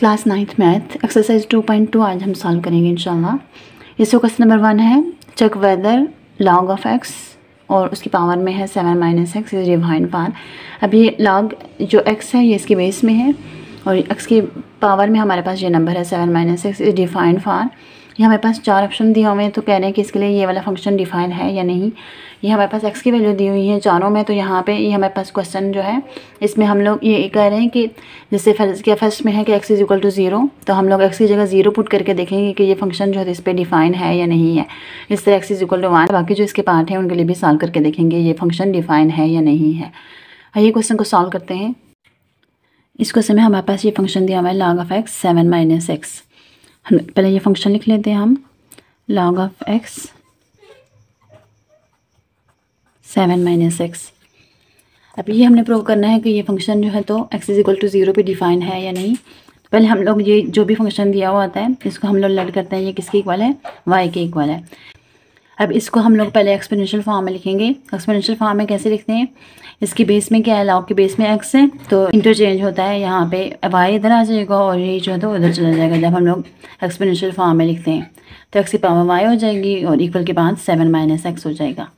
Class 9th math exercise 2.2 आज हम solve करेंगे इंशाल्लाह। इसको क्वेश्चन नंबर 1 है, check whether log of x और उसकी पावर में है 7 - x इज डिवाइन पार। अब ये लॉग जो x है ये इसके बेस में है और x की पावर में हमारे पास ये नंबर है 7 - x इज डिफाइंड फार। ये हमारे पास 4 ऑप्शन दिए हुए हैं, तो कह रहे हैं कि इसके लिए ये वाला फंक्शन डिफाइन है या नहीं। ये हमारे पास x की वैल्यू दी हुई है चारों में, तो यहाँ पे ये हमारे पास क्वेश्चन जो है इसमें हम लोग ये कह रहे हैं कि जैसे फर्स्ट में है कि x इज इक्वल टू 0, तो हम लोग x की जगह 0 पुट करके देखेंगे कि ये फंक्शन जो है इस पर डिफाइन है या नहीं है। इस तरह x इज इक्वल टू 1, बाकी जो इसके पार्ट हैं उनके लिए भी सॉल्व करके देखेंगे ये फंक्शन डिफाइन है या नहीं है। आइए क्वेश्चन को सॉल्व करते हैं। इस क्वेश्चन में हमारे पास ये फंक्शन दिया हुआ है log ऑफ x 7 - x। हम पहले ये फंक्शन लिख लेते हैं हम, log ऑफ x 7 - x। अब ये हमने प्रूव करना है कि ये फंक्शन जो है तो x इज इक्वल टू 0 पे डिफाइन है या नहीं। तो पहले हम लोग ये जो भी फंक्शन दिया हुआ होता है इसको हम लोग लेट करते हैं ये किसके इक्वल है, y के इक्वल है। अब इसको हम लोग पहले एक्सपोनेंशियल फॉर्म में लिखेंगे। एक्सपोनेंशियल फॉर्म में कैसे लिखते हैं, इसकी बेस में क्या है, log के बेस में x है, तो इंटरचेंज होता है, यहाँ पे y इधर आ जाएगा और ये जो है तो उधर चला जाएगा जब हम लोग एक्सपोनेंशियल फॉर्म में लिखते हैं। तो x की पावर y हो जाएगी और इक्वल के बाद 7 - x हो जाएगा।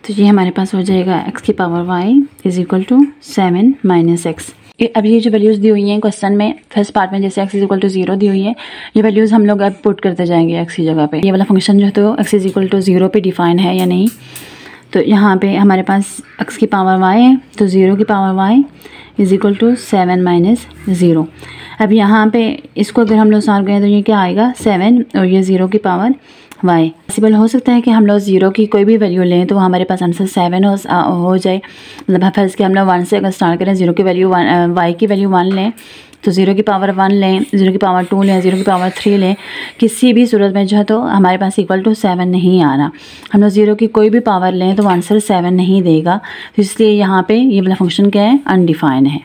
तो ये हमारे पास हो जाएगा x की power y is equal to 7 - x। अब ये जो वैल्यूज़ दी हुई हैं क्वेश्चन में फर्स्ट पार्ट में, जैसे x इज इक्वल टू 0 दी हुई है, ये वैल्यूज़ हम लोग अब पुट करते जाएंगे x की जगह पे। ये वाला फंक्शन जो है तो x इज इक्वल टू 0 पे डिफाइन है या नहीं। तो यहाँ पे हमारे पास x की पावर y है, तो 0 की power y is equal to 7 - 0। अब यहाँ पे इसको अगर हम लोग सॉल्व करें तो ये क्या आएगा, 7 और ये 0 की पावर y। पॉसिबल हो सकता है कि हम लोग 0 की कोई भी वैल्यू लें तो हमारे पास आंसर 7 हो जाए। मतलब फर्स्ट के हम लोग 1 से अगर स्टार्ट करें, 0 की वैल्यू y की वैल्यू 1 लें, तो 0 की पावर 1 लें, 0 की पावर 2 लें, 0 की पावर 3 लें, किसी भी सूरत में जो है तो हमारे पास इक्वल टू 7 नहीं आ रहा। हम लोग 0 की कोई भी पावर लें तो आंसर 7 नहीं देगा, तो इसलिए यहाँ पे ये वाला फंक्शन क्या है, अनडिफाइंड है।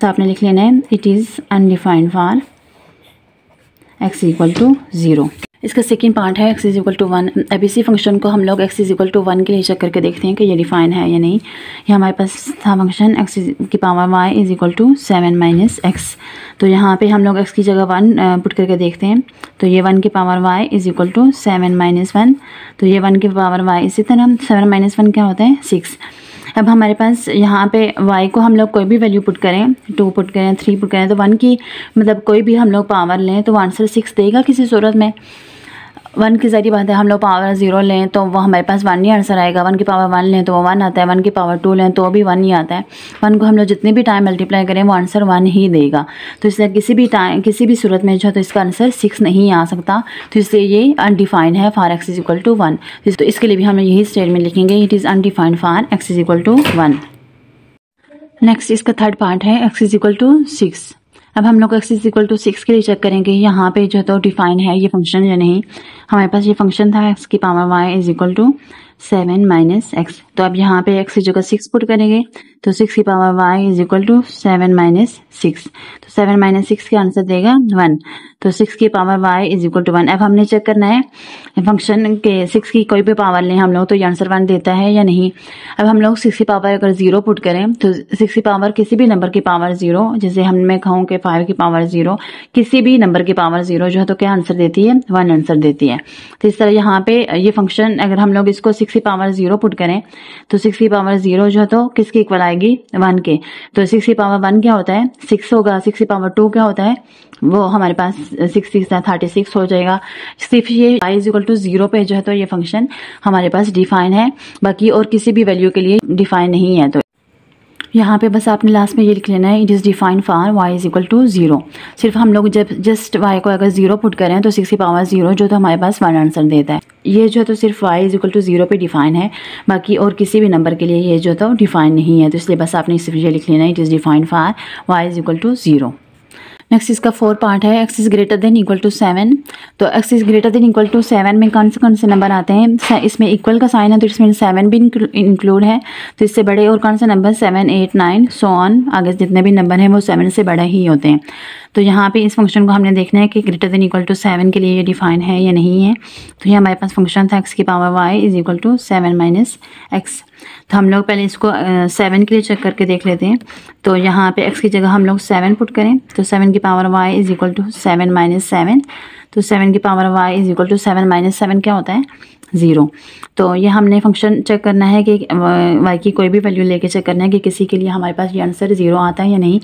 तो आपने लिख लेना है it is undefined for x equal to 0। इसका सेकेंड पार्ट है x इज इक्वल टू 1। अब इसी फंक्शन को हम लोग x इज इक्वल टू 1 के लिए चेक करके देखते हैं कि ये डिफाइन है या नहीं। ये हमारे पास था फंक्शन x की power y is equal to 7 - x। तो यहाँ पे हम लोग x की जगह 1 पुट करके देखते हैं, तो ये 1 की power y is equal to 7 - 1। तो ये 1 की पावर y, इसी तरह 7 - 1 क्या होता है, 6। अब हमारे पास यहाँ पे y को हम लोग कोई भी वैल्यू पुट करें, 2 पुट करें, 3 पुट करें, तो 1 की मतलब कोई भी हम लोग पावर लें तो आंसर 6 देगा किसी सूरत में। 1 की ज़ाहिर बात है, हम लोग पावर 0 लें तो वो हमारे पास 1 ही आंसर आएगा। 1 की पावर 1 लें तो वो 1 आता है, 1 की पावर 2 लें तो भी 1 ही आता है। 1 को हम लोग जितने भी टाइम मल्टीप्लाई करें वो आंसर 1 ही देगा। तो इसलिए किसी भी सूरत में जो है तो इसका आंसर 6 नहीं आ सकता, तो इसलिए ये अनडिफाइंड है for x is equal to 1। तो इसके लिए भी हम यही स्टेटमेंट लिखेंगे, it is undefined for x is equal to 1। Next इसका थर्ड पार्ट है x इज इक्वल टू 6। अब हम लोग x इज इक्वल टू 6 के लिए चेक करेंगे यहाँ पे जो है तो डिफाइन है ये फंक्शन या नहीं। हमारे पास ये फंक्शन था x की power y is equal to 7 - x। तो अब यहाँ पे x की जगह 6 पुट करेंगे, तो 6 की power y is equal to 7 - 6। तो 7 - 6 का आंसर देगा 1। तो 6 की power y is equal to 1। अब हमने चेक करना है फंक्शन के 6 की कोई भी पावर लें हम लोग तो ये आंसर 1 देता है या नहीं। अब हम लोग 6 की पावर अगर 0 पुट करें तो 6 की पावर किसी भी नंबर की पावर 0, जैसे हम मैं कहूँ कि 5 की पावर 0, किसी भी नंबर की पावर 0 जो है तो क्या आंसर देती है, 1 आंसर देती है। तो इस तरह यहाँ पे ये फंक्शन अगर हम लोग इसको 6 की पावर 0 पुट करें तो 6 की पावर 0 जो है तो किसके इक्वल आएगी, 1 के। तो 6 की पावर 1 क्या होता है, 6 होगा। 6 की पावर 2 क्या होता है, वो हमारे पास 36 हो जाएगा। सिर्फ ये y इज इक्वल टू 0 पे जो है तो ये फंक्शन हमारे पास डिफाइन है, बाकी और किसी भी वैल्यू के लिए डिफाइन नहीं है। तो यहाँ पे बस आपने लास्ट में ये लिख लेना है, it is define for y is equal to 0। सिर्फ हम लोग जब जस्ट y को अगर 0 पुट करें तो 6 की पावर 0 जो तो हमारे पास 1 आंसर देता है। ये जो है तो सिर्फ y इज इक्वल टू 0 पे डिफाइन है, बाकी और किसी भी नंबर के लिए ये जो तो डिफाइन नहीं है। तो इसलिए बस आपने सिर्फ ये लिख लेना है, it is define for y is equal to 0। Next इसका 4 पार्ट है, x is greater than equal to 7। तो x is greater than equal to 7 में कौन से नंबर आते हैं? इसमें इक्वल का साइन है तो इसमें 7 भी इंक्लूड है, तो इससे बड़े और कौन से नंबर 7, 8, 9 सो ऑन, आगे जितने भी नंबर हैं वो 7 से बड़े ही होते हैं। तो यहाँ पे इस फंक्शन को हमने देखना है कि ग्रेटर देन इक्वल टू 7 के लिए ये डिफाइन है या नहीं है। तो ये हमारे पास फंक्शन था x की power y is equal to 7 minus एक्स। तो हम लोग पहले इसको 7 के लिए चेक करके देख लेते हैं। तो यहाँ पे x की जगह हम लोग 7 पुट करें तो 7 की power y is equal to 7 minus 7। तो 7 की power y is equal to 7 minus 7 क्या होता है? 0। तो ये हमने फंक्शन चेक करना है कि y की कोई भी वैल्यू लेके चेक करना है कि किसी के लिए हमारे पास ये आंसर 0 आता है या नहीं।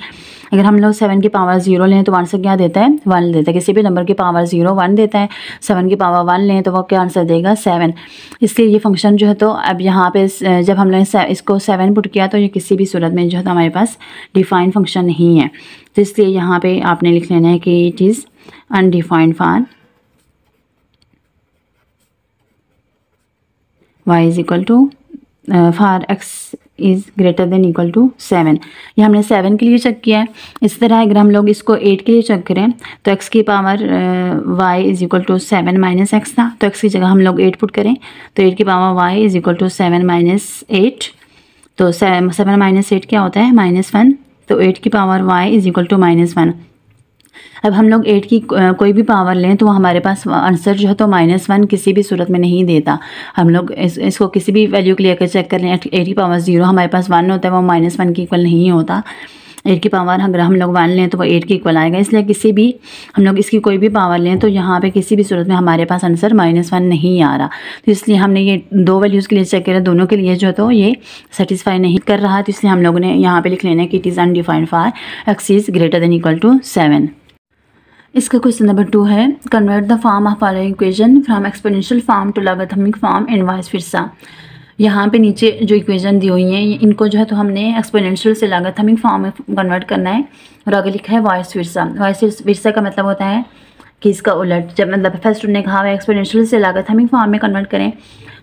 अगर हम लोग 7 की पावर 0 लें तो आंसर क्या देता है? 1 देता है। किसी भी नंबर की पावर 0 1 देता है, 7 की पावर 1 लें तो वो क्या आंसर देगा? 7। इसलिए ये फंक्शन जो है तो अब यहाँ पे जब हमने इसको 7 पुट किया तो ये किसी भी सूरत में जो है तो हमारे पास डिफाइंड फंक्शन नहीं है। तो इसलिए यहाँ पे आपने लिख लेना है कि it is undefined for y is equal to for x is greater than equal to 7। ये हमने 7 के लिए चेक किया है। इस तरह अगर हम लोग इसको 8 के लिए चेक करें तो x की power y is equal to 7 minus x था, तो x की जगह हम लोग 8 पुट करें तो 8 की power y is equal to 7 minus 8। तो 7 माइनस 8 क्या होता है? -1। तो 8 की power y is equal to -1। अब हम लोग 8 की कोई भी पावर लें तो हमारे पास आंसर जो है तो -1 किसी भी सूरत में नहीं देता। हम लोग इसको किसी भी वैल्यू के लेकर चेक कर लें, 8 की पावर 0 हमारे पास 1 होता है, वो -1 के इक्वल नहीं होता। 8 की पावर अगर हम लोग 1 लें तो वो 8 के इक्वल आएगा। इसलिए किसी भी हम लोग इसकी कोई भी पावर लें तो यहाँ पे किसी भी सूरत में हमारे पास आंसर -1 नहीं आ रहा। तो इसलिए हमने ये दो वैल्यूज़ के लिए चेक किया, दोनों के लिए जो है तो ये सेटिस्फाई नहीं कर रहा। तो इसलिए हम लोगों ने यहाँ पे लिख लेना है कि it is undefined for x is greater than equal to 7। इसका क्वेश्चन नंबर 2 है, convert the form of following equation from exponential form to logarithmic form and vice versa. यहाँ पे नीचे जो इक्वेशन दी हुई हैं इनको जो है तो हमने एक्सपोनेंशियल से लॉगरिथमिक फॉर्म में कन्वर्ट करना है। और आगे लिखा है वाइस वर्सा। वाइस वर्सा का मतलब होता है कि इसका उलट। जब मतलब फर्स्ट उन्होंने कहा हुआ एक्सपोनेंशियल से लॉगरिथमिक फॉर्म में कन्वर्ट करें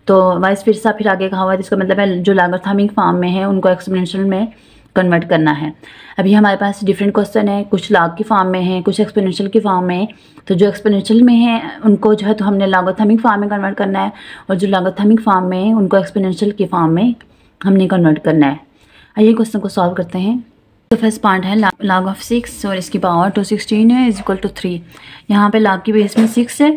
तो वाइस वर्सा फिर आगे कहा हुआ है, इसका मतलब है जो लॉगरिथमिक फॉर्म में है उनको एक्सपोनेंशियल में कन्वर्ट करना है। अभी हमारे पास डिफरेंट क्वेश्चन है, कुछ लॉग की फॉर्म में है, कुछ एक्सपोनेंशियल की फॉर्म में है। तो जो एक्सपोनेंशियल में है उनको जो है तो हमने लॉगरिथमिक फॉर्म में कन्वर्ट करना है, और जो लॉगरिथमिक फॉर्म में है उनको एक्सपोनेंशियल की फॉर्म में हमने कन्वर्ट करना है। आइए क्वेश्चन को सॉल्व करते हैं। तो फर्स्ट पार्ट है लॉग ऑफ 6 और इसकी पावर 216 है इज इक्वल टू 3। यहाँ पे लॉग की बेस में 6 है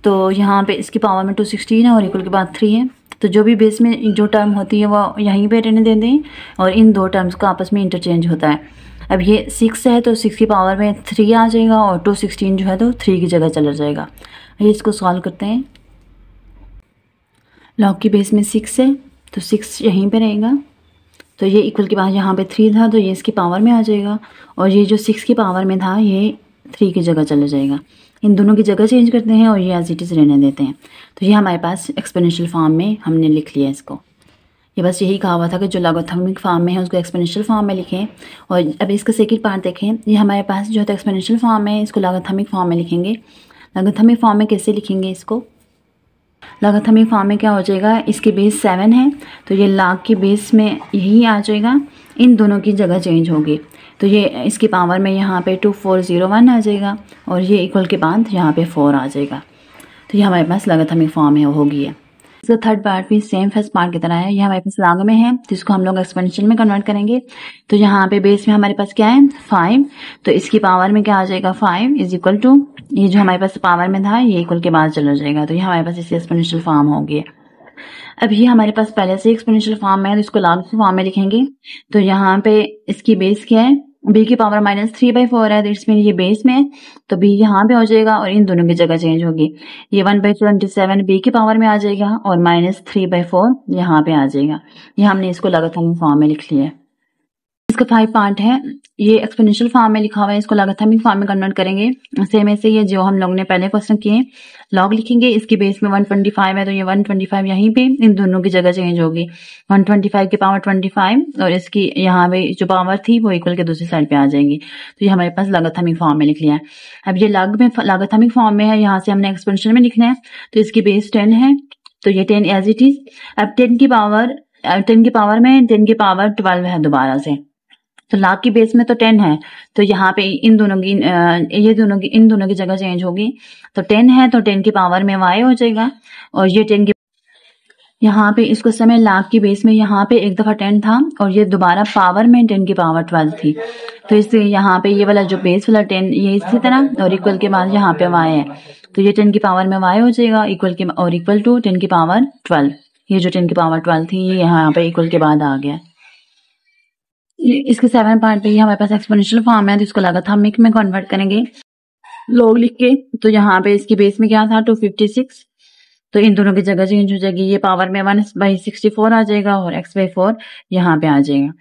तो यहाँ पे इसकी पावर में 216 है और इक्वल के बाद 3 है। तो जो भी बेस में जो टर्म होती है वो यहीं पे रहने देते हैं और इन दो टर्म्स का आपस में इंटरचेंज होता है। अब ये 6 है तो 6 की पावर में 3 आ जाएगा और 216 जो है तो 3 की जगह चला जाएगा। ये इसको सॉल्व करते हैं। लॉग की बेस में 6 है तो 6 यहीं पे रहेगा, तो ये इक्वल के बाद यहाँ पे 3 था तो ये इसकी पावर में आ जाएगा, और ये जो 6 की पावर में था ये 3 की जगह चला जाएगा। इन दोनों की जगह चेंज करते हैं और ये एज इट इज़ रहने देते हैं। तो ये हमारे पास एक्सपोनेंशियल फॉर्म में हमने लिख लिया इसको। ये बस यही कहा हुआ था कि जो लॉगरिथमिक फॉर्म में है उसको एक्सपोनेंशियल फॉर्म में लिखें। और अब इसका सेकंड पार्ट देखें, ये हमारे पास जो है एक्सपोनेंशियल फॉर्म में इसको लॉगरिथमिक फॉर्म में लिखेंगे। लॉगरिथमिक फॉर्म में कैसे लिखेंगे इसको? लॉगरिथमिक फॉर्म में क्या हो जाएगा, इसकी बेस 7 है तो ये लॉग की बेस में यही आ जाएगा, इन दोनों की जगह चेंज होगी। तो ये इसकी पावर में यहाँ पे 2401 आ जाएगा और ये इक्वल के बाद यहाँ पे 4 आ जाएगा। तो ये हमारे पास लॉगरिथमिक फॉर्म है होगी है। इसका थर्ड पार्ट भी सेम फर्स्ट पार्ट की तरह है। ये हमारे पास लॉग में है तो इसको हम लोग एक्सपोनेंशियल में कन्वर्ट करेंगे। तो यहाँ पे बेस में हमारे पास क्या है 5, तो इसकी पावर में क्या आ जाएगा 5 इज इक्वल टू ये जो हमारे पास पावर में था ये इक्वल के बाद चला जाएगा। तो ये हमारे पास इसकी एक्सपोनेंशियल फॉर्म होगी। अब ये हमारे पास पहले से एक्सपोनेंशियल फॉर्म में है तो इसको लॉग फॉर्म में लिखेंगे। तो यहाँ पे इसकी बेस क्या है, b की पावर -3/4 है तो इसमें ये बेस में है तो b यहाँ पे हो जाएगा और इन दोनों की जगह चेंज होगी। ये 1/27 b की पावर में आ जाएगा और -3/4 यहाँ पे आ जाएगा। ये हमने इसको लॉगरिथमिक फॉर्म में लिख लिया है। इसका 5 पार्ट है, ये एक्सपोनेंशियल फॉर्म में लिखा हुआ है, इसको लॉगरिथमिक फॉर्म में कन्वर्ट करेंगे। सेम ऐसे ये जो हम लोग ने पहले क्वेश्चन किए, लॉग लिखेंगे, इसकी बेस में 125 है तो ये 125 यहीं पे इन दोनों की जगह चेंज होगी। 125 की पावर 25 और इसकी यहाँ पे जो पावर थी वो इक्वल के दूसरी साइड पे आ जाएंगी। तो ये हमारे पास लॉगरिथमिक फॉर्म में लिख लिया है। अब ये लॉगरिथमिक फॉर्म में है, यहाँ से हमने एक्सपोनेंशियल में लिखना है तो इसकी बेस 10 है तो ये 10 एज इट इज। अब 10 की पावर में 10 की पावर 12 है दोबारा से, तो log की बेस में तो 10 है, तो यहाँ पे इन दोनों की इन दोनों की जगह चेंज होगी। तो 10 है तो 10 की पावर में y हो जाएगा, और ये 10 की यहाँ पे इसको समय लाख की बेस में यहाँ पे एक दफ़ा 10 था और ये दोबारा पावर में 10 की पावर 12 थी। तो इससे यहाँ पे ये वाला जो बेस वाला 10 ये इसी तरह, और इक्वल के बाद यहाँ पे y है, तो ये 10 की पावर में y हो जाएगा इक्वल टू 10 की पावर 12। ये जो 10 की पावर 12 थी ये यहाँ पे इक्वल के बाद आ गया। इसके 7 पार्ट पे ये हमारे पास एक्सपोनेंशियल फॉर्म है, तो इसको लोगरिथमिक में कन्वर्ट करेंगे लॉग लिख के। तो यहाँ पे इसकी बेस में क्या था 256, तो इन दोनों की जगह चेंज हो जाएगी, ये पावर में 1/64 आ जाएगा और x/4 यहाँ पे आ जाएगा।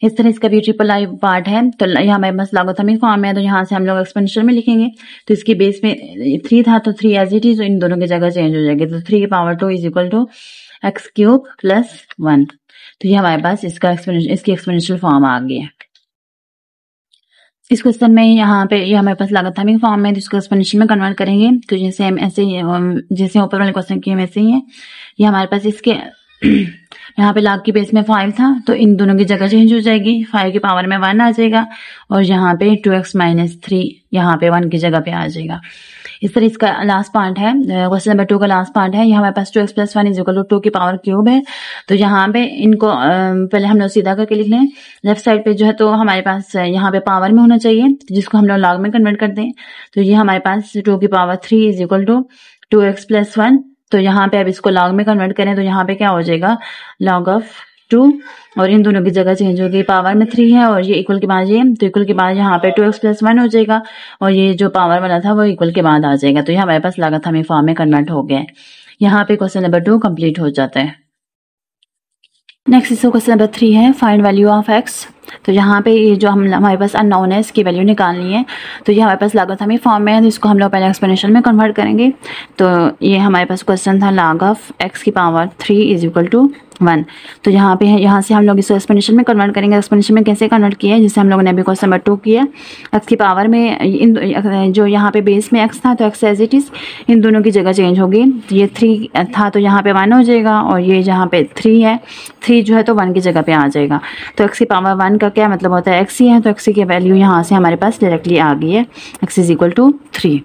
इस तरह इसका भी ट्रिपल आई पार्ट है। तो यहाँ हमारे पास लोगरिथमिक फॉर्म है, तो यहाँ से हम लोग एक्सपोनेंशियल में लिखेंगे। तो इसकी बेस में 3 था तो 3 एज इट इज, इन दोनों की जगह चेंज हो जाएगी। तो 3 की power 2 is equal to x³ + 1। तो ये हमारे पास इसकी एक्सपोनेंशियल फॉर्म आ गई है। इस क्वेश्चन में यहाँ पे ये हमारे पास लोगरिथमिक फॉर्म में, जिसको एक्सपोनेंशियल में कन्वर्ट करेंगे तो जैसे हम ऐसे जैसे ऊपर वाले क्वेश्चन किए वैसे ही है। ये हमारे पास इसके यहाँ पे log की बेस में 5 था, तो इन दोनों की जगह चेंज हो जाएगी, 5 की पावर में 1 आ जाएगा, और यहाँ पे 2x - 3 यहाँ पे 1 की जगह पे आ जाएगा। इस तरह इसका लास्ट पार्ट है, क्वेश्चन नंबर 2 का लास्ट पार्ट है। ये हमारे पास 2x + 1 = 2 की पावर क्यूब है। तो यहाँ पे इनको पहले हम लोग सीधा करके लिख लें। लेफ्ट साइड पे जो है तो हमारे पास यहाँ पे पावर में होना चाहिए, जिसको हम लोग लॉग में कन्वर्ट करते हैं। तो ये हमारे पास 2 की पावर 3 = 2x + 1। तो यहाँ पे अब इसको लॉग में कन्वर्ट करें तो यहाँ पे क्या हो जाएगा log of 2, और इन दोनों की जगह चेंज होगी, पावर में 3 है और ये इक्वल के बाद ये, तो इक्वल के बाद यहाँ पे 2x + 1 हो जाएगा, और ये जो पावर वाला था वो इक्वल के बाद आ जाएगा। तो ये हमारे पास लोगरिथमिक फॉर्म में कन्वर्ट हो गया है। यहाँ पे क्वेश्चन नंबर 2 कंप्लीट हो जाता है। नेक्स्ट इसका क्वेश्चन नंबर 3 है, फाइंड वैल्यू ऑफ x। तो यहाँ पे ये जो हमारे पास अननोन है इसकी वैल्यू निकालनी है। तो ये हमारे पास लोगरिथमिक फॉर्म में है, तो इसको हम लोग पहले एक्सपोनेंशियल में कन्वर्ट करेंगे। तो ये हमारे पास क्वेश्चन था log of x की पावर 3 = 1। तो यहाँ पे है, यहाँ से हम लोग इसको एक्सपोनेंशियल में कन्वर्ट करेंगे। एक्सपोनेंशियल में कैसे कन्वर्ट किया है, जिससे हम लोगों ने अभी क्वेश्चन नंबर 2 किया। x की पावर में इन जो यहाँ पे बेस में x था तो x एज इट इज, इन दोनों की जगह चेंज होगी। तो ये 3 था तो यहाँ पे 1 हो जाएगा, और ये जहाँ पे 3 है, 3 जो है तो 1 की जगह पे आ जाएगा। तो x की पावर 1 का क्या मतलब होता है, x ही है, तो x की वैल्यू यहाँ से हमारे पास डायरेक्टली आ गई है, x = 3।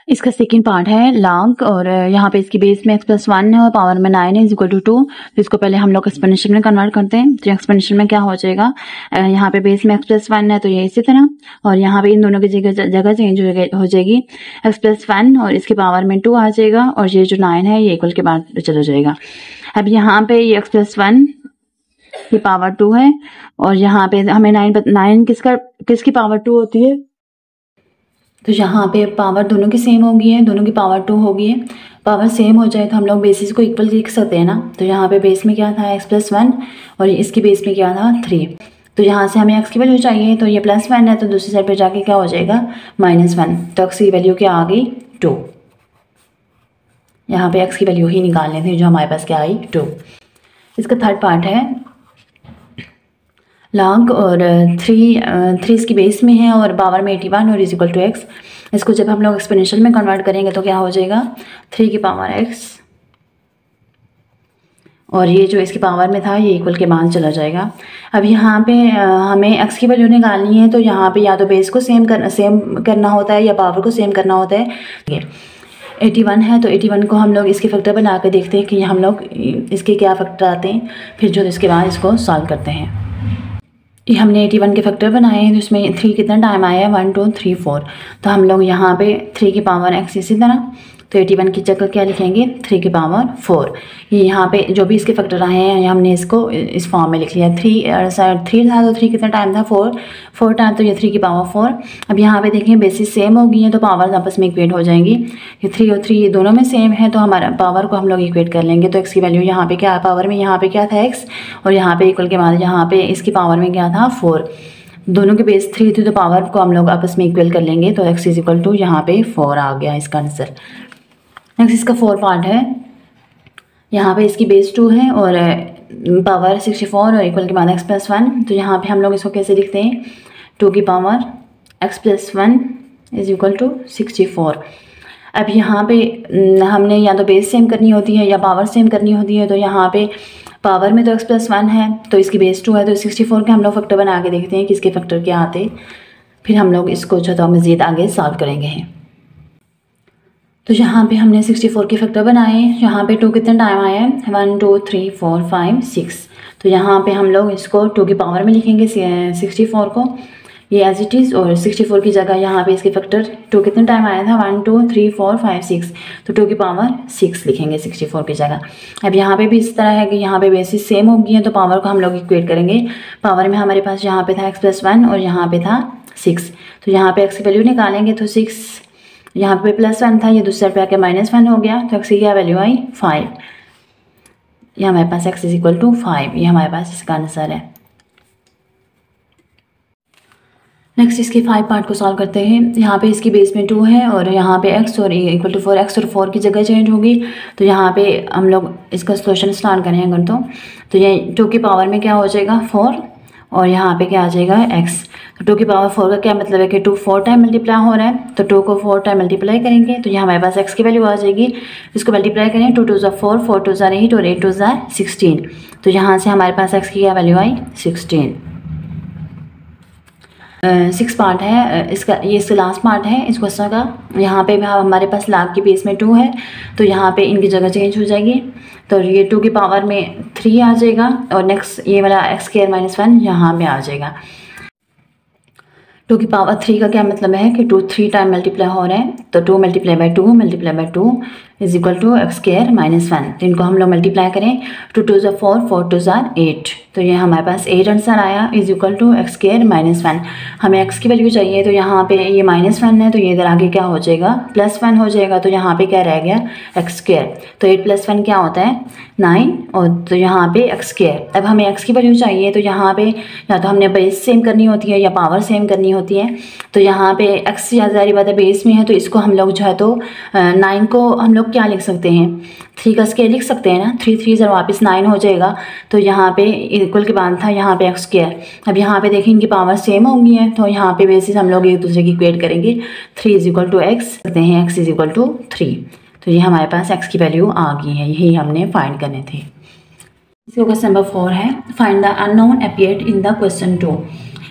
इसका सेकंड पार्ट है log, और यहाँ पे इसकी बेस में x + 1 है और पावर में 9 है = 2। तो इसको पहले हम लोग एक्सपोनेंशियल में कन्वर्ट करते हैं। तो एक्सपोनेंशियल में क्या हो जाएगा, यहाँ पे बेस में x + 1 है तो ये इसी तरह, और यहाँ पे इन दोनों की जगह चेंज हो जाएगी, x + 1 और इसकी पावर में 2 आ जाएगा, और ये जो 9 है ये इक्वल के बाद चला जाएगा। अब यहाँ पे ये x + 1 की पावर 2 है, और यहाँ पे हमें 9 किसकी पावर 2 होती है, तो यहाँ पे पावर दोनों की सेम होगी है, दोनों की पावर 2 होगी है। पावर सेम हो जाए तो हम लोग बेसिस को इक्वल लिख सकते हैं ना। तो यहाँ पे बेस में क्या था x + 1 और इसकी बेस में क्या था 3। तो यहाँ से हमें x की वैल्यू चाहिए, तो ये +1 है तो दूसरी साइड पे जाके क्या हो जाएगा -1। तो x की वैल्यू क्या आ गई 2। यहाँ पे x की वैल्यू ही निकालनी थी, जो हमारे पास क्या आई 2। इसका थर्ड पार्ट है log, और 3 इसकी बेस में है और पावर में 81 और = x। इसको जब हम लोग एक्सपोनेंशियल में कन्वर्ट करेंगे तो क्या हो जाएगा 3 की पावर x, और ये जो इसकी पावर में था ये इक्वल के बाद चला जाएगा। अब यहाँ पे हमें x की वैल्यू निकालनी है, तो यहाँ पे या तो बेस को सेम करना होता है या पावर को सेम करना होता है। 81 है तो 81 को हम लोग इसके फैक्टर बना के देखते हैं कि हम लोग इसके क्या फैक्टर आते हैं, फिर जो इसके बाद इसको सॉल्व करते हैं। ये हमने 81 के फैक्टर बनाए हैं, तो इसमें 3 कितना टाइम आया है 1 2 3 4। तो हम लोग यहाँ पे 3 की पावर x इसी तरह, तो 81 की जगह क्या लिखेंगे 3 की पावर 4। ये यहाँ पे जो भी इसके फैक्टर आए हैं हमने इसको इस फॉर्म में लिख लिया। 3 था तो 3 कितना टाइम था 4 टाइम, तो ये 3 की पावर 4। अब यहाँ पे देखें बेसिस सेम हो गई है तो पावर आपस में इक्वेट हो जाएंगी। ये 3 और 3 ये दोनों में सेम है, तो हमारा पावर को हम लोग इक्वेट कर लेंगे। तो x की वैल्यू यहाँ पे क्या है, पावर में यहाँ पे क्या था x, और यहाँ पे इक्वल के बाद यहाँ पे इसकी पावर में क्या था 4। दोनों के बेस 3 थी तो पावर को हम लोग आपस में इक्वल कर लेंगे। तो x = यहाँ पे 4 आ गया इसका आंसर। नेक्स्ट इसका 4 पार्ट है, यहाँ पे इसकी बेस 2 है और पावर 64 और इक्वल के बाद x + 1। तो यहाँ पे हम लोग इसको कैसे लिखते हैं 2 की पावर x + 1 = 64। अब यहाँ पे हमने या तो बेस सेम करनी होती है या पावर सेम करनी होती है। तो यहाँ पे पावर में तो x+1 है तो इसकी बेस 2 है, तो 64 के हम लोग फैक्टर बना के देखते हैं कि इसके फैक्टर क्या आते, फिर हम लोग इसको जो तो मज़ीद आगे सॉल्व करेंगे। तो यहाँ पे हमने 64 के फैक्टर बनाए, यहाँ पे 2 कितने टाइम आया है, 1 2 3 4 5 6, तो यहाँ पे हम लोग इसको 2 की पावर में लिखेंगे 64 को, ये एज इट इज़, और 64 की जगह यहाँ पे इसके फैक्टर 2 कितने टाइम आया था, 1 2 3 4 5 6, तो 2 की पावर 6 लिखेंगे 64 की जगह। अब यहाँ पे भी इस तरह है कि यहाँ पे बेसिस सेम हो गई है, तो पावर को हम लोग इक्वेट करेंगे। पावर में हमारे पास यहाँ पे था x+1 और यहाँ पे था 6, तो यहाँ पे x की वैल्यू निकालेंगे तो 6, यहाँ पे +1 था, ये दूसरे पे आके -1 हो गया, तो x की क्या वैल्यू आई 5, ये हमारे पास x = 5, ये हमारे पास इसका आंसर है। नेक्स्ट इसके 5 पार्ट को सॉल्व करते हैं। यहाँ पे इसकी बेस में 2 है और यहाँ पे x और = 4, x और 4 की जगह चेंज होगी, तो यहाँ पे हम लोग इसका सोल्यूशन स्टार्ट करें अगर तो ये 2 की पावर में क्या हो जाएगा 4 और यहाँ पे क्या आ जाएगा x, तो 2 की पावर 4 का क्या मतलब है कि 2 4 टाइम मल्टीप्लाई हो रहा है, तो 2 को 4 टाइम मल्टीप्लाई करेंगे तो ये हमारे पास x की वैल्यू आ जाएगी। इसको मल्टीप्लाई करें, 2 2 ज़ा 4, 4 2 ज़ा 8 और 8 2 ज़ा 16, तो यहाँ से हमारे पास x की क्या वैल्यू आई 16। 6 पार्ट है इसका, ये इसका लास्ट पार्ट है इस क्वेश्चन का। यहाँ पे हमारे पास लाख की बेस में 2 है, तो यहाँ पे इनकी जगह चेंज हो जाएगी, तो ये 2 की पावर में 3 आ जाएगा और नेक्स्ट ये वाला x² - 1 यहाँ में आ जाएगा। 2 की पावर 3 का क्या मतलब है कि 2 3 टाइम मल्टीप्लाई हो रहे हैं, तो 2 × 2 = x² - 1, तो इनको हम लोग मल्टीप्लाई करें, 2 2 ज़ा 4, 4 2 ज़ा 8, तो ये हमारे पास 8 आंसर आया = x² - 1। हमें x की वैल्यू चाहिए, तो यहाँ पे ये -1 है, तो ये इधर आगे क्या हो जाएगा +1 हो जाएगा, तो यहाँ पे क्या रह गया x², तो 8 + 1 क्या होता है 9, और तो यहाँ पे x²। अब हमें x की वैल्यू चाहिए, तो यहाँ पे या तो हमने बेस सेम करनी होती है या पावर सेम करनी होती है, तो यहाँ पे x या ज़ाहिर बात है बेस में है, तो इसको हम लोग जो है तो 9 को हम लोग क्या लिख सकते हैं 3 का स्क्वायर लिख सकते हैं ना, 3 3 ज़रा वापस 9 हो जाएगा, तो यहाँ पे इक्वल के बाद था यहाँ पे x²। अब यहाँ पे देखिए इनकी पावर सेम होंगी है, तो यहाँ पे बेसिस हम लोग एक दूसरे की इक्वेट करेंगे, 3 = x करते हैं, x = 3, तो ये हमारे पास x की वैल्यू आ गई है, यही हमने फाइंड करने थे। इसका क्वेश्चन नंबर 4 है, find the unknown appeared in the question 2।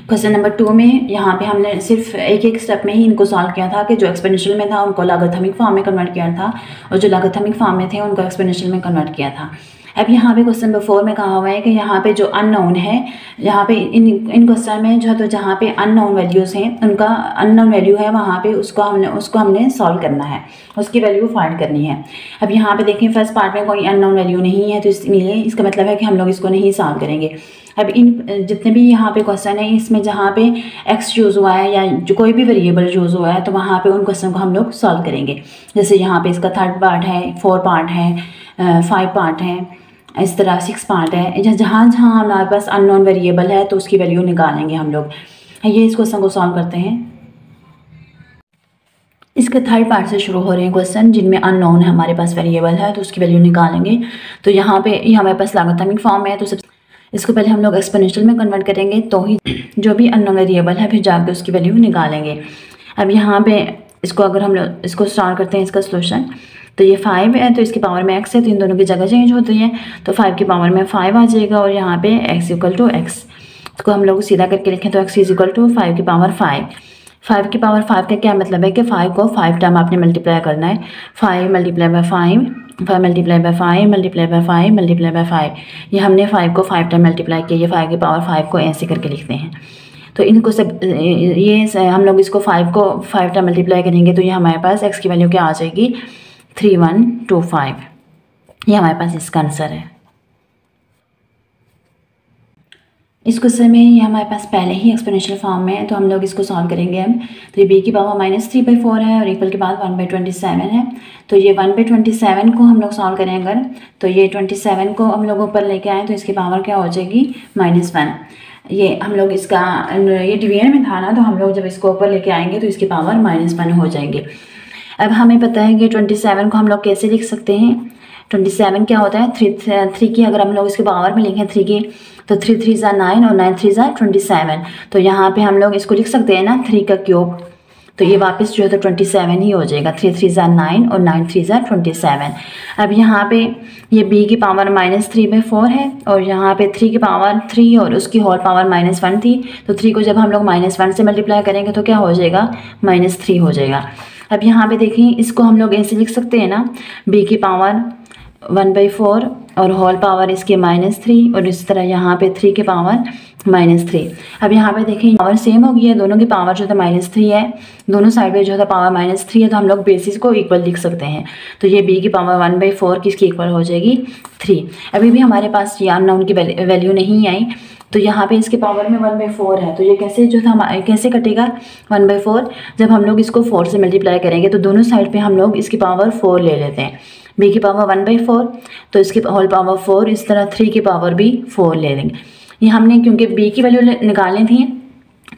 Question number 2 में यहाँ पे हमने सिर्फ एक स्टेप में ही इनको सॉल्व किया था कि जो एक्सपोनेंशियल में था उनको लॉगरिथमिक फॉर्म में कन्वर्ट किया था और जो लॉगरिथमिक फॉर्म में थे उनको एक्सपोनेंशियल में कन्वर्ट किया था। अब यहाँ पे क्वेश्चन नंबर 4 में कहा हुआ है कि यहाँ पे जो अननोन है, यहाँ पे इन क्वेश्चन में जो है तो जहाँ पे अननोन वैल्यूज़ हैं उनका अननोन वैल्यू है वहाँ पे उसको हमने सॉल्व करना है, उसकी वैल्यू फाइंड करनी है। अब यहाँ पे देखें फर्स्ट पार्ट में कोई अननोन वैल्यू नहीं है, तो इसलिए इसका मतलब है कि हम लोग इसको नहीं सॉल्व करेंगे। अब इन जितने भी यहाँ पे क्वेश्चन है इसमें जहाँ पे x यूज़ हुआ है या जो कोई भी वेरिएबल यूज़ हुआ है तो वहाँ पे उन क्वेश्चन को हम लोग सॉल्व करेंगे। जैसे यहाँ पे इसका 3rd पार्ट है, 4 पार्ट है, 5 पार्ट है, इस तरह 6 पार्ट है। जहाँ जहाँ हमारे पास अननोन वेरिएबल है तो उसकी वैल्यू निकालेंगे हम लोग। ये इस क्वेश्चन को सॉल्व करते हैं। इसके 3rd पार्ट से शुरू हो रहे हैं क्वेश्चन जिनमें अननोन है हमारे पास वेरिएबल है, तो उसकी वैल्यू निकालेंगे। तो यहाँ पे ये हमारे पास लॉगरिथमिक फॉर्म है, तो इसको पहले हम लोग एक्सपोनेंशियल में कन्वर्ट करेंगे, तो ही जो भी अननोन वेरिएबल है फिर जाके उसकी वैल्यू निकालेंगे। अब यहाँ पे इसको अगर हम लोग इसको स्टार्ट करते हैं इसका सोल्यूशन, तो ये 5 है, तो इसकी पावर में x है, तो इन दोनों की जगह चेंज होती है, तो 5 की पावर में 5 आ जाएगा और यहाँ पे x = x। इसको हम लोग सीधा करके लिखें तो x = 5 की पावर 5। 5 की पावर 5 का क्या मतलब है कि 5 को 5 टाइम आपने मल्टीप्लाई करना है, 5 × 5, 5 × 5 × 5 × 5, ये हमने 5 को 5 टाइम मल्टीप्लाई किया, ये 5 की पावर 5 को ऐसे करके लिखते हैं। तो इनको सब ये हम लोग इसको 5 को 5 टाइम मल्टीप्लाई करेंगे, तो ये हमारे पास x की वैल्यू क्या आ जाएगी 3125, ये हमारे पास इसका आंसर है। इस क्वेश्चन में ये हमारे पास पहले ही एक्सपोनेंशियल फॉर्म में है, तो हम लोग इसको सॉल्व करेंगे हम। तो ये b की पावर -3/4 है और इक्वल के बाद 1/27 है, तो ये 1/27 को हम लोग सॉल्व करें अगर, तो ये 27 को हम लोग ऊपर लेके आए तो इसकी पावर क्या हो जाएगी -1। ये हम लोग इसका ये डिवीजन में था ना, तो हम लोग जब इसको ऊपर लेके आएंगे तो इसकी पावर -1 हो जाएंगे। अब हमें पता है कि 27 को हम लोग कैसे लिख सकते हैं, 27 क्या होता है 3 की अगर हम लोग इसके पावर में लिखें 3 की, तो 3 3 ज़ा 9 और 9 3 ज़ा 27, तो यहाँ पे हम लोग इसको लिख सकते हैं ना 3 का क्यूब, तो ये वापस जो है तो 27 ही हो जाएगा। 3 3 ज़ा 9 और 9 3 ज़ा 27। अब यहाँ पे ये b की पावर -3/4 है और यहाँ पे 3 की पावर 3 और उसकी होल पावर -1 थी, तो 3 को जब हम लोग -1 से मल्टीप्लाई करेंगे तो क्या हो जाएगा, -3 हो जाएगा। अब यहाँ पे देखिए इसको हम लोग ऐसे लिख सकते हैं ना, b की पावर 1/4 और होल पावर इसके -3 और इस तरह यहाँ पे 3 की पावर -3। अब यहाँ पे देखें पावर सेम हो गई है, दोनों की पावर जो है -3 है, दोनों साइड पे जो है पावर -3 है, तो हम लोग बेसिस को इक्वल लिख सकते हैं। तो ये b की पावर 1/4 किसकी इक्वल हो जाएगी, 3। अभी भी हमारे पास ये अननोन की वैल्यू नहीं आई, तो यहाँ पे इसके पावर में 1/4 है, तो ये कैसे जो था कैसे कटेगा 1/4, जब हम लोग इसको 4 से मल्टीप्लाई करेंगे तो दोनों साइड पे हम लोग इसकी पावर 4 ले लेते हैं। b की पावर 1/4 तो इसकी होल पावर 4, इस तरह 3 की पावर भी 4 ले लेंगे। ये हमने क्योंकि b की वैल्यू निकालनी थी,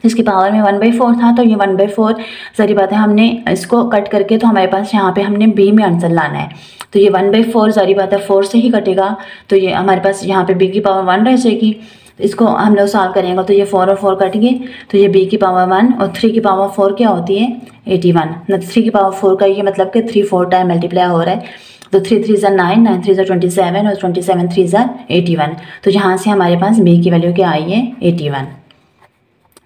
इसकी पावर में 1/4 था, तो ये 1/4 सारी बात है, हमने इसको कट करके तो हमारे पास यहाँ पे हमने b में आंसर लाना है, तो ये 1/4 सारी बात है 4 से ही कटेगा, तो ये हमारे पास यहाँ पे b की पावर 1 रह जाएगी। इसको हम लोग सॉल्व करेंगे तो ये 4 और 4 कट गए, तो ये b की पावर 1 और 3 की पावर 4 क्या होती है 81। 3 की पावर 4 का ये मतलब कि 3 4 टाइम मल्टीप्लाई हो रहा है, तो 3 3 ज़ा 9, 9 3 ज़ा 27 और 27 3 ज़ा 81। तो यहाँ से हमारे पास b की वैल्यू क्या आई है 81।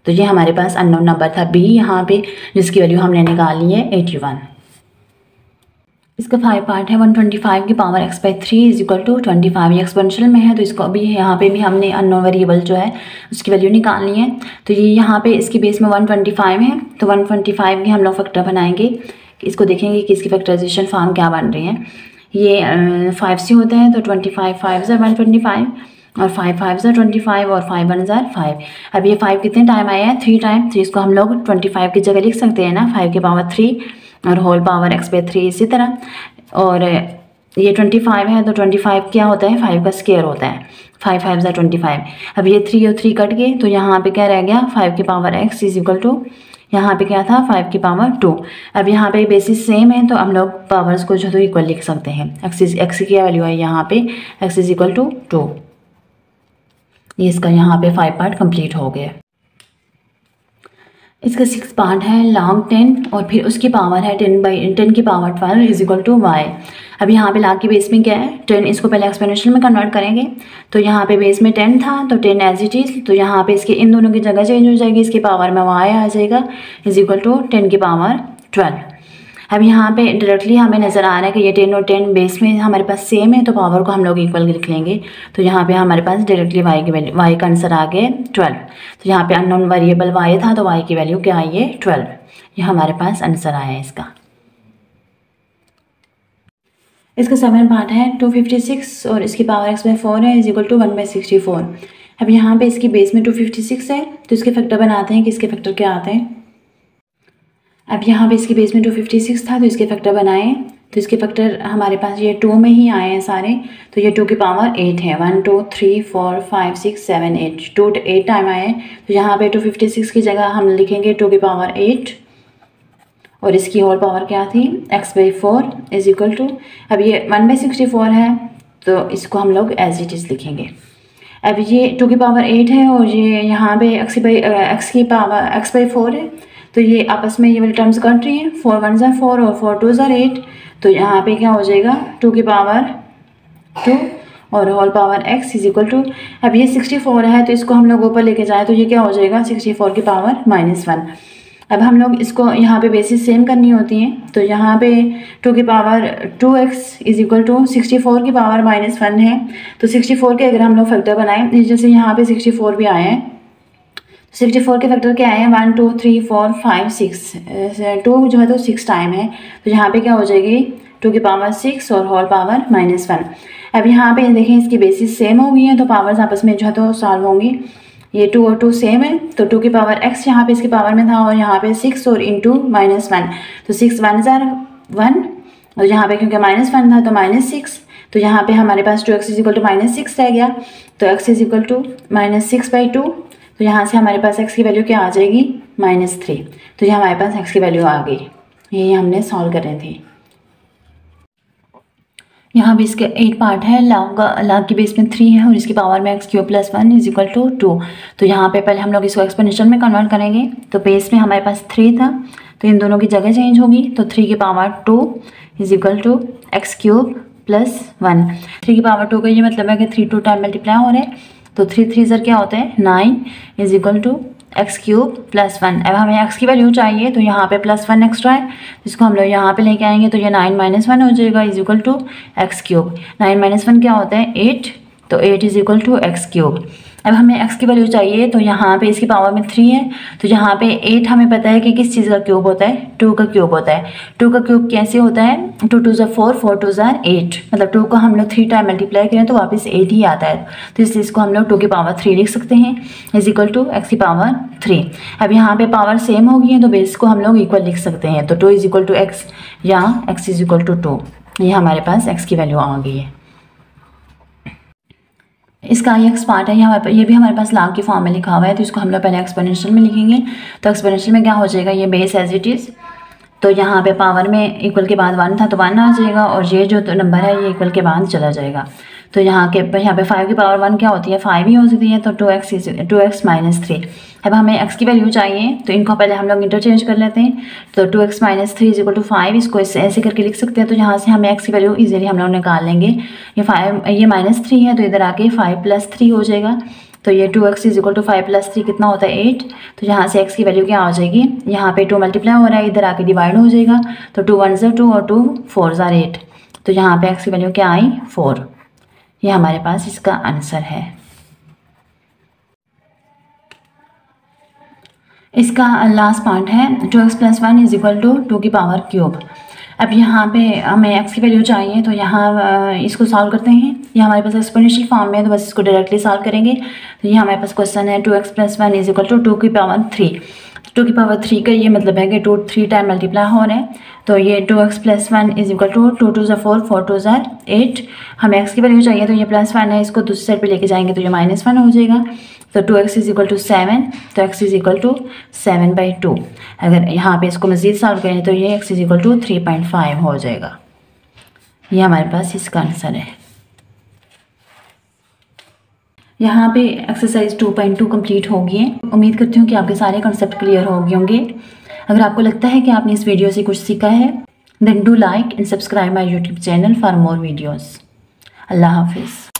तो ये हमारे पास अननोन नंबर था b यहाँ पे, जिसकी वैल्यू हमने निकाली है 81। इसका 5 पार्ट है। 125 की power x/3 is equal to 25। ये एक्सपोनेंशियल में है, तो इसको अभी यहाँ पे भी हमने अननोन वेरिएबल जो है उसकी वैल्यू निकालनी है। तो ये यहाँ पे इसकी बेस में 125 है, तो 125 की हम लोग फैक्टर बनाएंगे। इसको देखेंगे कि इसकी फैक्टराइजेशन फॉर्म क्या बन रही है। ये 5 से होते हैं, तो 25 5 ज़ा 125 और 5 5 ज़ा 25 और 5 1 ज़ा 5। अब ये 5 कितने टाइम आया है 3 टाइम, तो इसको हम लोग 25 की जगह लिख सकते हैं ना 5 की पावर 3 और होल पावर x/3 इसी तरह। और ये 25 है, तो 25 क्या होता है 5 का स्क्वायर होता है, 5 5 ज़ा 25। अब ये 3 और 3 कट गए, तो यहाँ पे क्या रह गया 5 की power x is equal to, यहाँ पे क्या था 5 की पावर 2। अब यहाँ पे बेसिस सेम है, तो हम लोग पावर्स को जो है इक्वल लिख सकते हैं। x की वैल्यू है यहाँ पे x इज इक्वल टू 2। ये इसका यहाँ पे 5 पार्ट कंप्लीट हो गए। इसका 6 पार्ट है log 10 और फिर उसकी पावर है 10 की power 12 is equal to y। अब यहाँ पे log की बेस में क्या है 10, इसको पहले एक्सपोनेंशियल में कन्वर्ट करेंगे, तो यहाँ पे बेस में 10 था, तो 10 एज इट इज़, तो यहाँ पे इसके इन दोनों की जगह चेंज हो जाएगी, इसकी पावर में y आ जाएगा इज इक्वल टू 10 की पावर 12। अब यहाँ पे डायरेक्टली हमें नज़र आ रहा है कि ये 10 और 10 बेस में हमारे पास सेम है, तो पावर को हम लोग इक्वल लिख लेंगे। तो यहाँ पे हमारे पास डायरेक्टली y की वैल्यू, y का आंसर आ गया 12। तो यहाँ पे अननोन वेरिएबल y था, तो y की वैल्यू क्या आई है 12। ये हमारे पास आंसर आया है इसका। इसका 7 पार्ट है 256 और इसकी पावर x/4 है इज इक्वल टू 1/64। अब यहाँ पे इसकी बेस में 256 है, तो इसके फैक्टर बनाते हैं कि इसके फैक्टर क्या आते हैं। अब यहाँ पे इसकी बेस में 256 था, तो इसके फैक्टर बनाए, तो इसके फैक्टर हमारे पास ये 2 में ही आए हैं सारे, तो ये 2 की पावर 8 है। 1 2 3 4 5 6 7 8 2 8 टाइम आए हैं, तो यहाँ पे 256 की जगह हम लिखेंगे 2 की पावर 8 और इसकी होल पावर क्या थी x/4 इज इक्वल टू, अब ये 1/64 है, तो इसको हम लोग एज इट इज़ लिखेंगे। अब ये 2 की पावर 8 है और ये यहाँ पे x की पावर x/4 है, तो ये आपस में ये वाली टर्म्स कट रही हैं, 4 1 ज़ा 4 और 4 2 ज़ा 8, तो यहाँ पे क्या हो जाएगा 2 की पावर 2 और whole power x is equal to, अब ये 64 है, तो इसको हम लोग ऊपर लेके जाए तो ये क्या हो जाएगा 64 की पावर -1। अब हम लोग इसको यहाँ पे बेसिस सेम करनी होती हैं, तो यहाँ पे 2 की power 2x is equal to 64 की पावर -1 है, तो 64 के अगर हम लोग फैक्टर बनाएं, जैसे यहाँ पे 64 भी आए हैं, 64 के फैक्टर क्या है 1 2 3 4 5 6, 2 जो है तो 6 टाइम है, तो यहाँ पे क्या हो जाएगी 2 की पावर 6 और होल पावर -1। अब यहाँ पे देखें इसकी बेसिस सेम हो गई है, तो पावर्स आपस में जो है तो सॉल्व होंगी। ये 2 और 2 सेम है, तो 2 की पावर x यहाँ पे इसकी पावर में था और यहाँ पे 6 और इंटू -1, तो 6 1 ज़ा 1 और यहाँ पे क्योंकि -1 था तो -6, तो यहाँ पे हमारे पास 2x इज इक्वल टू -6 रह गया, तो x इज इक्वल टू -6/2, तो यहाँ से हमारे पास x की वैल्यू क्या आ जाएगी -3, तो ये हमारे पास x की वैल्यू आ गई। ये हमने सॉल्व कर रहे थे। यहाँ भी इसके 8 पार्ट है। log की बेस में 3 है और इसकी पावर में x³ + 1 इज इक्वल टू 2। तो यहाँ पे पहले हम लोग इसको एक्सपोनेंशियल में कन्वर्ट करेंगे, तो बेस में हमारे पास 3 था, तो इन दोनों की जगह चेंज होगी। तो 3 की power 2 is equal to x cube plus 1। 3 की पावर 2 का ये मतलब है कि 3 2 टाइम मल्टीप्लाई हो रहे हैं, तो 3 3 सर क्या होता है 9 is equal to x cube plus 1। अब हमें एक्स की वैल्यू चाहिए, तो यहाँ पे प्लस 1 एक्स्ट्रा है, जिसको हम लोग यहाँ पे लेके आएंगे, तो ये 9 माइनस 1 हो जाएगा is equal to x cube. 9 minus 1 क्या होता है 8, तो 8 is equal to x cube. अब हमें x की वैल्यू चाहिए, तो यहाँ पे इसकी पावर में 3 है, तो यहाँ पे 8 हमें पता है कि किस चीज़ का क्यूब होता है, 2 का क्यूब होता है। 2 का क्यूब कैसे होता है, 2 2 ज़ा 4, 4 2 ज़ा 8, मतलब 2 को हम लोग 3 टाइम मल्टीप्लाई करें तो वापस 8 ही आता है, तो इसलिए इसको हम लोग 2 की पावर 3 लिख सकते हैं इज इक्वल टू एक्स की पावर 3। अब यहाँ पे पावर सेम होगी है, तो बेस को हम लोग इक्वल लिख सकते हैं, तो 2 इज इक्वल टू एक्स या x इज इक्वल टू 2, ये हमारे पास x की वैल्यू आ गई है। इसका ये एक्स पार्ट है, यहाँ पर ये भी हमारे पास लाग के फॉर्म में लिखा हुआ है, तो इसको हम लोग पहले एक्सपोनेंशियल में लिखेंगे। तो एक्सपोनेंशियल में क्या हो जाएगा, ये बेस एज इट इज़, तो यहाँ पे पावर में इक्वल के बाद 1 था तो 1 आ जाएगा, और ये जो तो नंबर है ये इक्वल के बाद चला जाएगा। तो यहाँ पे 5 की पावर 1 क्या होती है 5 ही हो सकती है, तो 2x माइनस 3। अब हमें x की वैल्यू चाहिए, तो इनको पहले हम लोग इंटरचेंज कर लेते हैं। तो 2x minus 3 is equal to 5, इसको ऐसे करके लिख सकते हैं। तो यहाँ से हमें x की वैल्यू इजीली हम लोग निकाल लेंगे। ये माइनस 3 है, तो इधर आके 5 प्लस 3 हो जाएगा, तो ये 2x is equal to 5 plus 3 कितना होता है 8। तो यहाँ से x की वैल्यू क्या हो जाएगी, यहाँ पे 2 मल्टीप्लाई हो रहा है, इधर आके डिवाइड हो जाएगा, तो 2 1 ज़ा 2 और 2 4 ज़ा 8, तो यहाँ पे x की वैल्यू क्या आई 4। ये हमारे पास इसका आंसर है। इसका लास्ट पार्ट है 2x plus 1 is equal to 2 की पावर क्यूब। अब यहाँ पे हमें x की वैल्यू चाहिए, तो यहाँ इसको सॉल्व करते हैं। ये हमारे पास एक्सपोनेंशियल फॉर्म में है, तो बस इसको डायरेक्टली सॉल्व करेंगे। तो ये हमारे पास क्वेश्चन है 2x plus 1 is equal to 2 की पावर 3। 2 की पावर 3 का ये मतलब है कि 2 3 टाइम मल्टीप्लाई हो रहे हैं, तो ये 2x plus 1 is equal to 2 2 ज़ा 4, 4 2 ज़ा 8। हमें x की वैल्यू चाहिए, तो ये प्लस 1 है, इसको दूसरी साइड पे लेके जाएंगे तो ये माइनस 1 हो जाएगा, तो 2x इज इक्वल टू 7, तो x इज इक्वल टू 7/2। अगर यहाँ पे इसको मज़ीद सॉल्व करें तो ये x इज इक्वल टू 3.5 हो जाएगा। ये हमारे पास इसका आंसर है। यहाँ पे एक्सरसाइज 2.2 कंप्लीट हो गई है। उम्मीद करती हूँ कि आपके सारे कॉन्सेप्ट क्लियर हो गए होंगे। अगर आपको लगता है कि आपने इस वीडियो से कुछ सीखा है, then do like and subscribe my YouTube channel for more videos. अल्लाह हाफिज़।